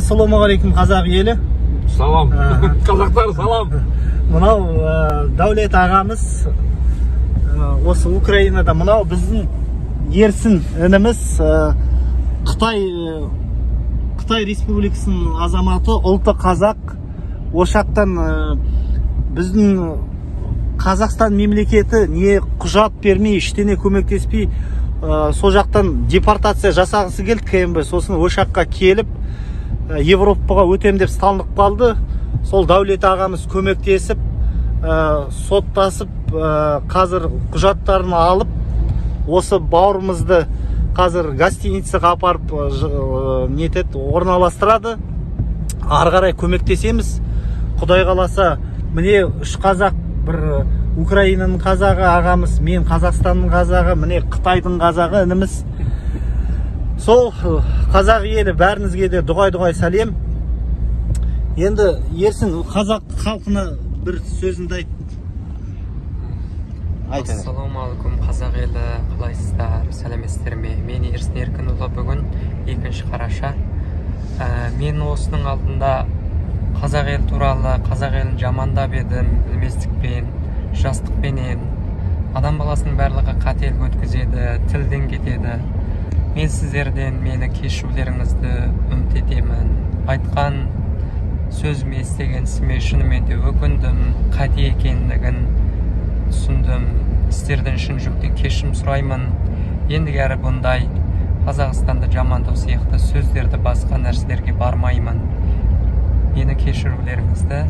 Ассалаумағалейкум қазақ елі. Салам. Қазақтар салам. Мынау Дәулет ағамыз осы Украинада, мынау біздің ерсін ініміз, Қытай Республикасының азаматы, ұлты қазақ. Ошақтан біздің Қазақстан мемлекеті не құжат бермей, ештеңе көмектеспей, сол жақтан депортация жасағысы келді КМБ. Сосын ошаққа келіп Европаға өтем деп салынып қалды. Сол Дәулет ағамыз көмектесіп, соттасып, қазір құжаттарын алып, осы бауырымызды қазір гостиницаға апарып орналастырады. Ары қарай көмектесеміз. Құдай қаласа, міне үш қазақ, бір Украинаның қазағы ағамыз, мен Қазақстанның қазағы, міне Қытайдың қазағы ініміз. Сол қазақ елі бәріңізге де дұғай сәлем. Енді ерсін қазақ халқына бір сөзіңді айт. Ассалаумағалейкум қазақ елі, қалайсыздар, сәлеметсіздер ме? Мен Ерсін Еркінұлы, бүгін 2 қараша. Мен осының алдында қазақ ел туралы, қазақ елін жамандап едім, білместікпен, жастықпенен. Адам баласының барлығы қателік өткізеді, тілден кетеді. Мен сіздерден мені кешірулеріңізді үміт етемін. Айтқан сөзіме, істеген ісіме шынымен де өкіндім, қате екендігін түсіндім. Сіздерден шын жүректен кешірім сұраймын. Ендігәрі бұндай Қазақстанды жамандау сияқты сөздерді басқа нәрселерге бармаймын. Мені кешірулеріңізді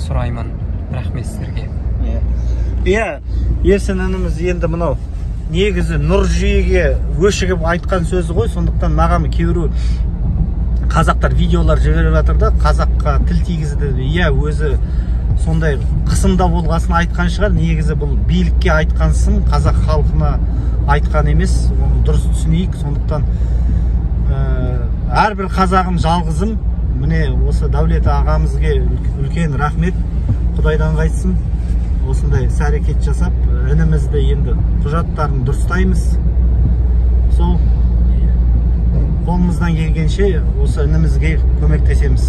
сұраймын. Рахмет сіздерге. Ерсін ініміз енді мынау негізі нұр жүйеге өшігіп айтқан сөзі ғой, сондықтан маған кейбір қазақтар видеолар жіберіп жатыр да, қазаққа тіл тигізді. Өзі сондай қысымда болғасын айтқан шығар. Негізі бұл билікке айтқансын, қазақ халқына айтқан емес. Оны дұрыс түсінейік. Сондықтан әрбір қазағым жалғызым. Міне осы Дәулет ағамызге үлкен рахмет. Құдайдан қайтсын. Осындай іс-әрекет жасап, інімізді енді құжаттарын дұрыстаймыз. Сол қолымыздан келгенше осы інімізге көмектесеміз.